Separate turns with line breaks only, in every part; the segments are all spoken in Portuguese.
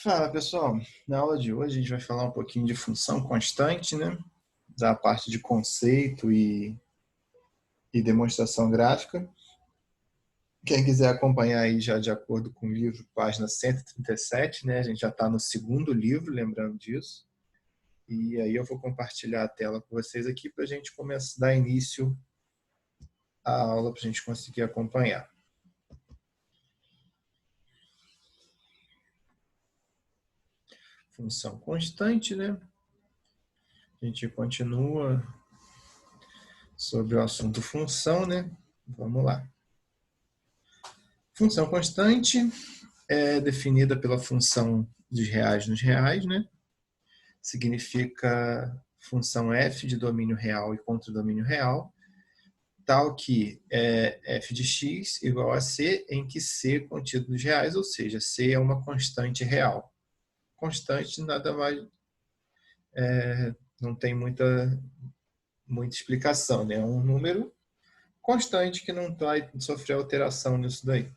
Fala, pessoal. Na aula de hoje a gente vai falar um pouquinho de função constante, né? Da parte de conceito e demonstração gráfica. Quem quiser acompanhar aí já de acordo com o livro, página 137, né? A gente já está no segundo livro, lembrando disso. E aí eu vou compartilhar a tela com vocês aqui para a gente começar a dar início à aula, para a gente conseguir acompanhar. Função constante, né? A gente continua sobre o assunto função, né? Vamos lá. Função constante é definida pela função dos reais nos reais, né? Significa função f de domínio real e contradomínio real, tal que f de x igual a c, em que c contido nos reais, ou seja, c é uma constante real. Constante nada mais, não tem muita explicação, né? É um número constante que não vai sofrer alteração nisso daí.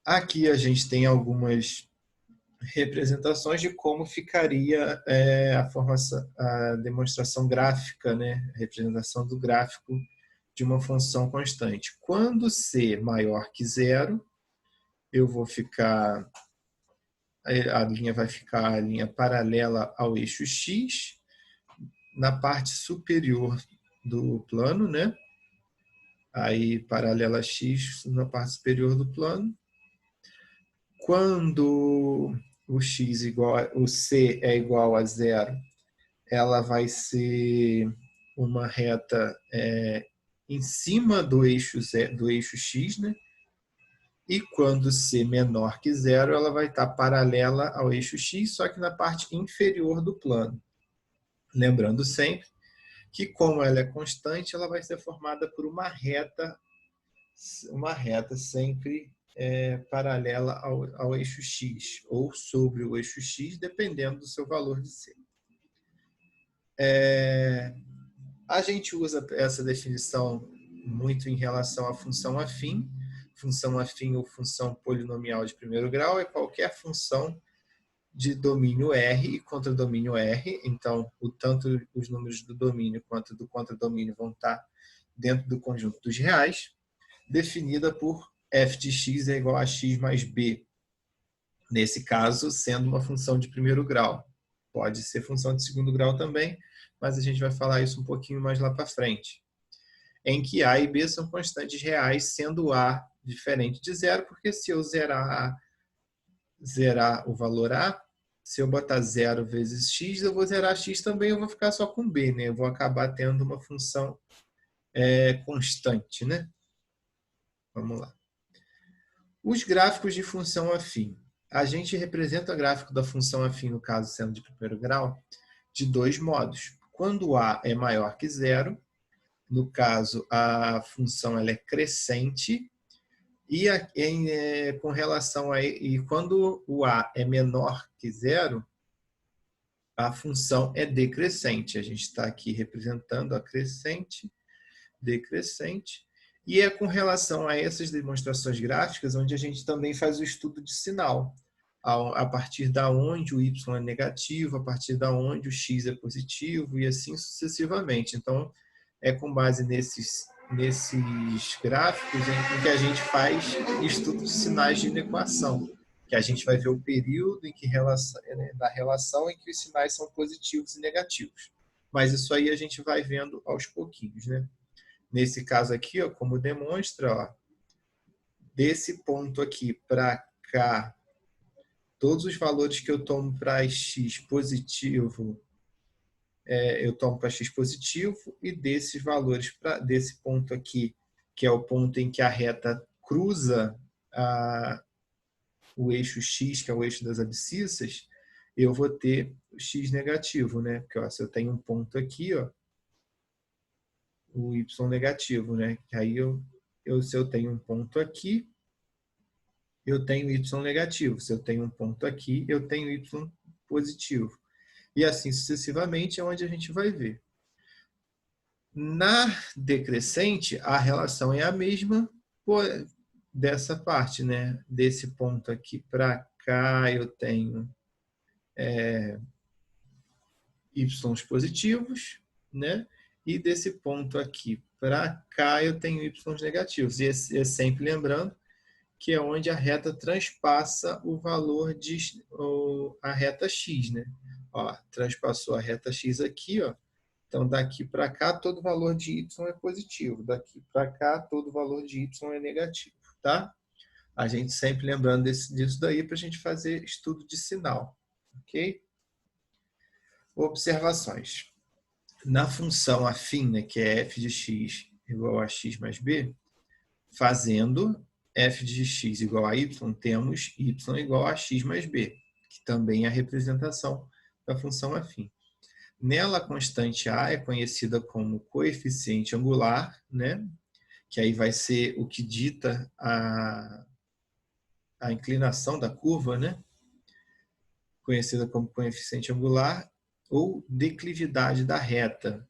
Aqui a gente tem algumas representações de como ficaria a demonstração gráfica, né? A representação do gráfico de uma função constante. Quando c maior que zero, eu vou ficar, a linha vai ficar a linha paralela ao eixo x, na parte superior do plano, né? Aí paralela a x na parte superior do plano. Quando o c é igual a zero, ela vai ser uma reta em cima do eixo x, né? E quando c menor que zero, ela vai estar paralela ao eixo x, só que na parte inferior do plano. Lembrando sempre que, como ela é constante, ela vai ser formada por uma reta sempre paralela ao eixo x, ou sobre o eixo x, dependendo do seu valor de c. A gente usa essa definição muito em relação à função afim. Função afim ou função polinomial de primeiro grau é qualquer função de domínio R e contradomínio R. Então, tanto os números do domínio quanto do contradomínio vão estar dentro do conjunto dos reais, definida por f de x é igual a x mais b. Nesse caso, sendo uma função de primeiro grau. Pode ser função de segundo grau também, mas a gente vai falar isso um pouquinho mais lá para frente. Em que A e B são constantes reais, sendo A diferente de zero, porque se eu zerar o valor A, se eu botar 0 vezes x, eu vou zerar x também, eu vou ficar só com B, né? Eu vou acabar tendo uma função constante, né? Vamos lá. Os gráficos de função afim. A gente representa o gráfico da função afim, no caso sendo de primeiro grau, de dois modos. Quando A é maior que zero, no caso a função ela é crescente, e com relação e quando o A é menor que zero, a função é decrescente. A gente está aqui representando a crescente, decrescente. E é com relação a essas demonstrações gráficas onde a gente também faz o estudo de sinal. A partir da onde o y é negativo, a partir da onde o x é positivo e assim sucessivamente. Então, é com base nesses gráficos em que a gente faz estudo de sinais de inequação, que a gente vai ver o período em que da relação em que os sinais são positivos e negativos. Mas isso aí a gente vai vendo aos pouquinhos, né? Nesse caso aqui, ó, como demonstra, ó, desse ponto aqui para cá, todos os valores que eu tomo para x positivo, eu tomo para x positivo, e desses valores, desse ponto aqui, que é o ponto em que a reta cruza o eixo x, que é o eixo das abscissas, eu vou ter o x negativo, né? Porque ó, se eu tenho um ponto aqui, ó, o y negativo, né? Aí se eu tenho um ponto aqui, eu tenho y negativo. Se eu tenho um ponto aqui, eu tenho y positivo. E assim sucessivamente é onde a gente vai ver. Na decrescente, a relação é a mesma dessa parte, né? Desse ponto aqui para cá eu tenho y positivos, né? E desse ponto aqui para cá eu tenho y negativos. E é sempre lembrando que é onde a reta transpassa o valor de a reta x, né? Ó, transpassou a reta x aqui, ó. Então, daqui para cá, todo valor de y é positivo. Daqui para cá, todo valor de y é negativo, tá? A gente sempre lembrando disso daí para a gente fazer estudo de sinal, ok? Observações. Na função afim, né, que é f de x igual a x mais b, fazendo f de x igual a y, temos y igual a x mais b, que também é a representação da função afim. Nela, a constante a é conhecida como coeficiente angular, né? Que aí vai ser o que dita a inclinação da curva, né? Conhecida como coeficiente angular, ou declividade da reta,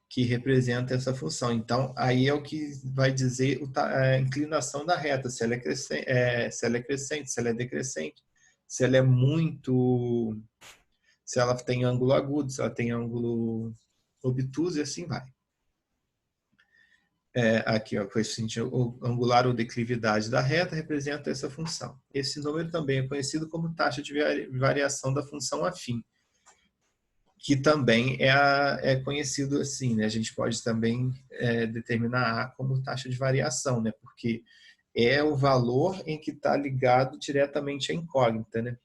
que representa essa função. Então, aí é o que vai dizer a inclinação da reta, se ela é crescente, se ela é decrescente, se ela é muito... se ela tem ângulo agudo, se ela tem ângulo obtuso, e assim vai. Aqui, ó, coeficiente angular ou declividade da reta representa essa função. Esse número também é conhecido como taxa de variação da função afim, que também é conhecido assim, né? A gente pode também determinar A como taxa de variação, né? Porque é o valor em que está ligado diretamente à incógnita, né?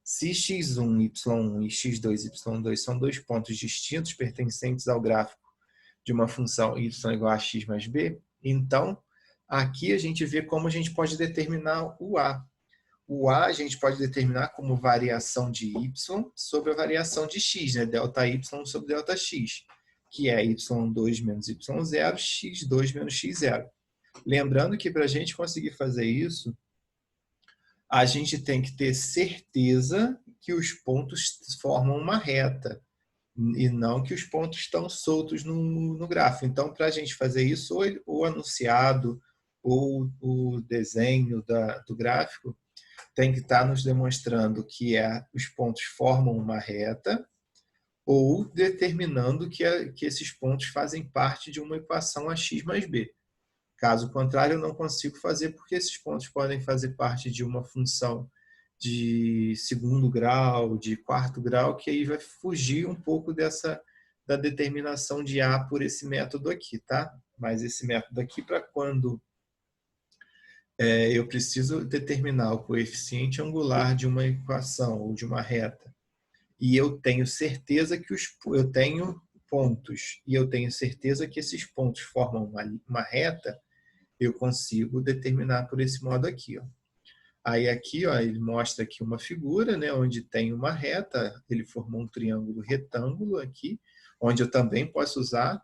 Se x1, y1 e x2, y2 são dois pontos distintos pertencentes ao gráfico de uma função y igual a x mais b, então aqui a gente vê como a gente pode determinar o A. O A a gente pode determinar como variação de y sobre a variação de x, né? Delta y sobre delta x, que é y2 menos y0, x2 menos x0. Lembrando que para a gente conseguir fazer isso, a gente tem que ter certeza que os pontos formam uma reta e não que os pontos estão soltos no gráfico. Então, para a gente fazer isso, ou o anunciado ou o desenho do gráfico tem que estar nos demonstrando que os pontos formam uma reta ou determinando que esses pontos fazem parte de uma equação ax mais b. Caso contrário, eu não consigo fazer porque esses pontos podem fazer parte de uma função de segundo grau, de quarto grau, que aí vai fugir um pouco da determinação de A por esse método aqui, tá? Mas esse método aqui, para quando eu preciso determinar o coeficiente angular de uma equação ou de uma reta, e eu tenho certeza que eu tenho pontos, e eu tenho certeza que esses pontos formam uma reta, eu consigo determinar por esse modo aqui, ó. Aí aqui, ó, ele mostra aqui uma figura, né, onde tem uma reta, ele formou um triângulo retângulo aqui, onde eu também posso usar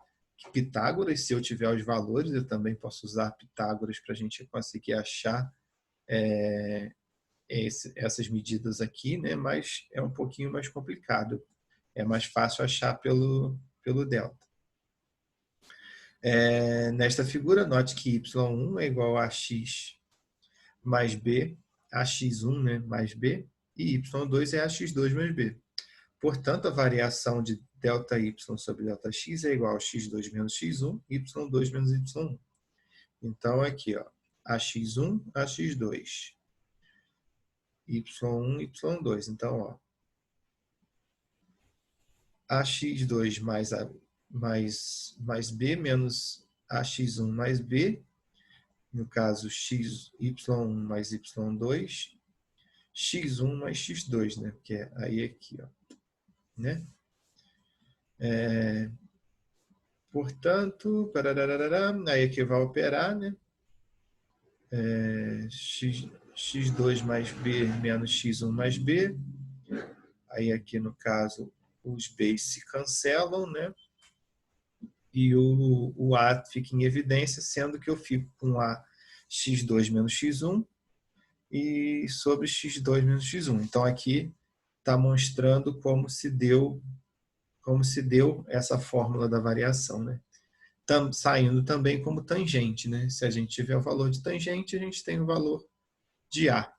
Pitágoras, se eu tiver os valores, eu também posso usar Pitágoras para a gente conseguir achar essas medidas aqui, né, mas é um pouquinho mais complicado. É mais fácil achar pelo delta. Nesta figura, note que y1 é igual a x mais b, ax1, né, mais b, e y2 é ax2 mais b. Portanto, a variação de ΔY sobre ΔX é igual a x2 menos x1, y2 menos y1. Então, aqui, ó, ax1, ax2, y1, y2. Então, ó, ax2 mais b menos ax1 mais b, no caso, y1 mais y2, x1 mais x2, né? Que é aí aqui, ó, né? Portanto, aí aqui vai operar, né? X2 mais b menos x1 mais b. Aí aqui, no caso, os b's se cancelam, né? E o A fica em evidência, sendo que eu fico com A x2 menos x1 e sobre x2 menos x1. Então, aqui está mostrando como se deu essa fórmula da variação, né? Saindo também como tangente, né? Se a gente tiver o valor de tangente, a gente tem o valor de A.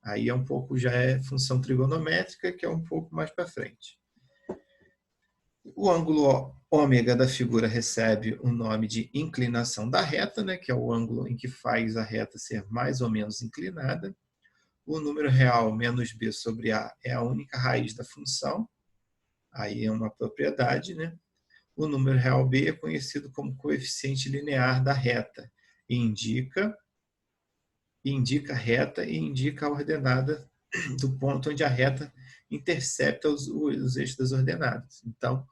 Aí é um pouco, já é função trigonométrica, que é um pouco mais para frente. O ângulo ômega da figura recebe o nome de inclinação da reta, né, que é o ângulo em que faz a reta ser mais ou menos inclinada. O número real menos b sobre a é a única raiz da função. Aí é uma propriedade, né? O número real b é conhecido como coeficiente linear da reta e indica a reta e indica a ordenada do ponto onde a reta intercepta os eixos das ordenadas. Então,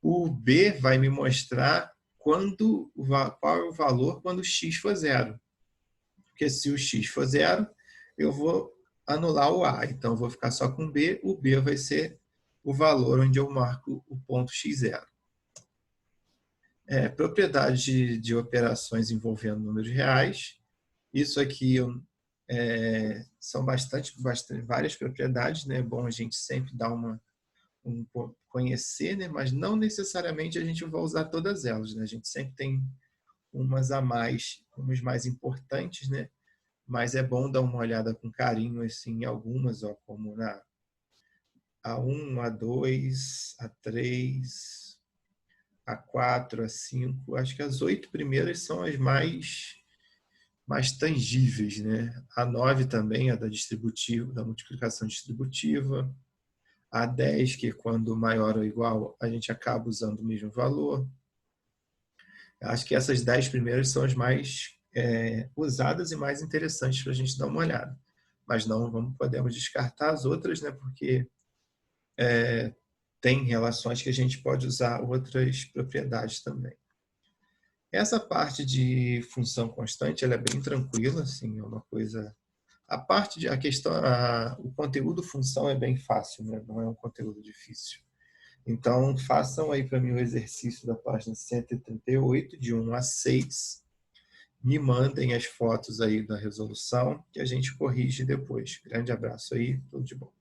o b vai me mostrar qual é o valor quando x for zero. Porque se o x for zero, eu vou anular o a. Então, eu vou ficar só com b. O b vai ser o valor onde eu marco o ponto x0. Propriedade de operações envolvendo números reais. Isso aqui são várias propriedades, né? É bom a gente sempre dar conhecer, né? Mas não necessariamente a gente vai usar todas elas, né? A gente sempre tem umas a mais, umas mais importantes, né? Mas é bom dar uma olhada com carinho assim, em algumas, ó, como na A1, A2, A3, A4, A5. Acho que as 8 primeiras são as mais tangíveis, né? A9 também é da distributiva, da multiplicação distributiva. A10, que quando maior ou igual, a gente acaba usando o mesmo valor. Acho que essas 10 primeiras são as mais usadas e mais interessantes para a gente dar uma olhada. Mas não podemos descartar as outras, né? Porque tem relações que a gente pode usar outras propriedades também. Essa parte de função constante, ela é bem tranquila, assim, é uma coisa. A questão, o conteúdo função é bem fácil, né? Não é um conteúdo difícil. Então, façam aí para mim o exercício da página 138, de 1 a 6. Me mandem as fotos aí da resolução que a gente corrige depois. Grande abraço aí, tudo de bom.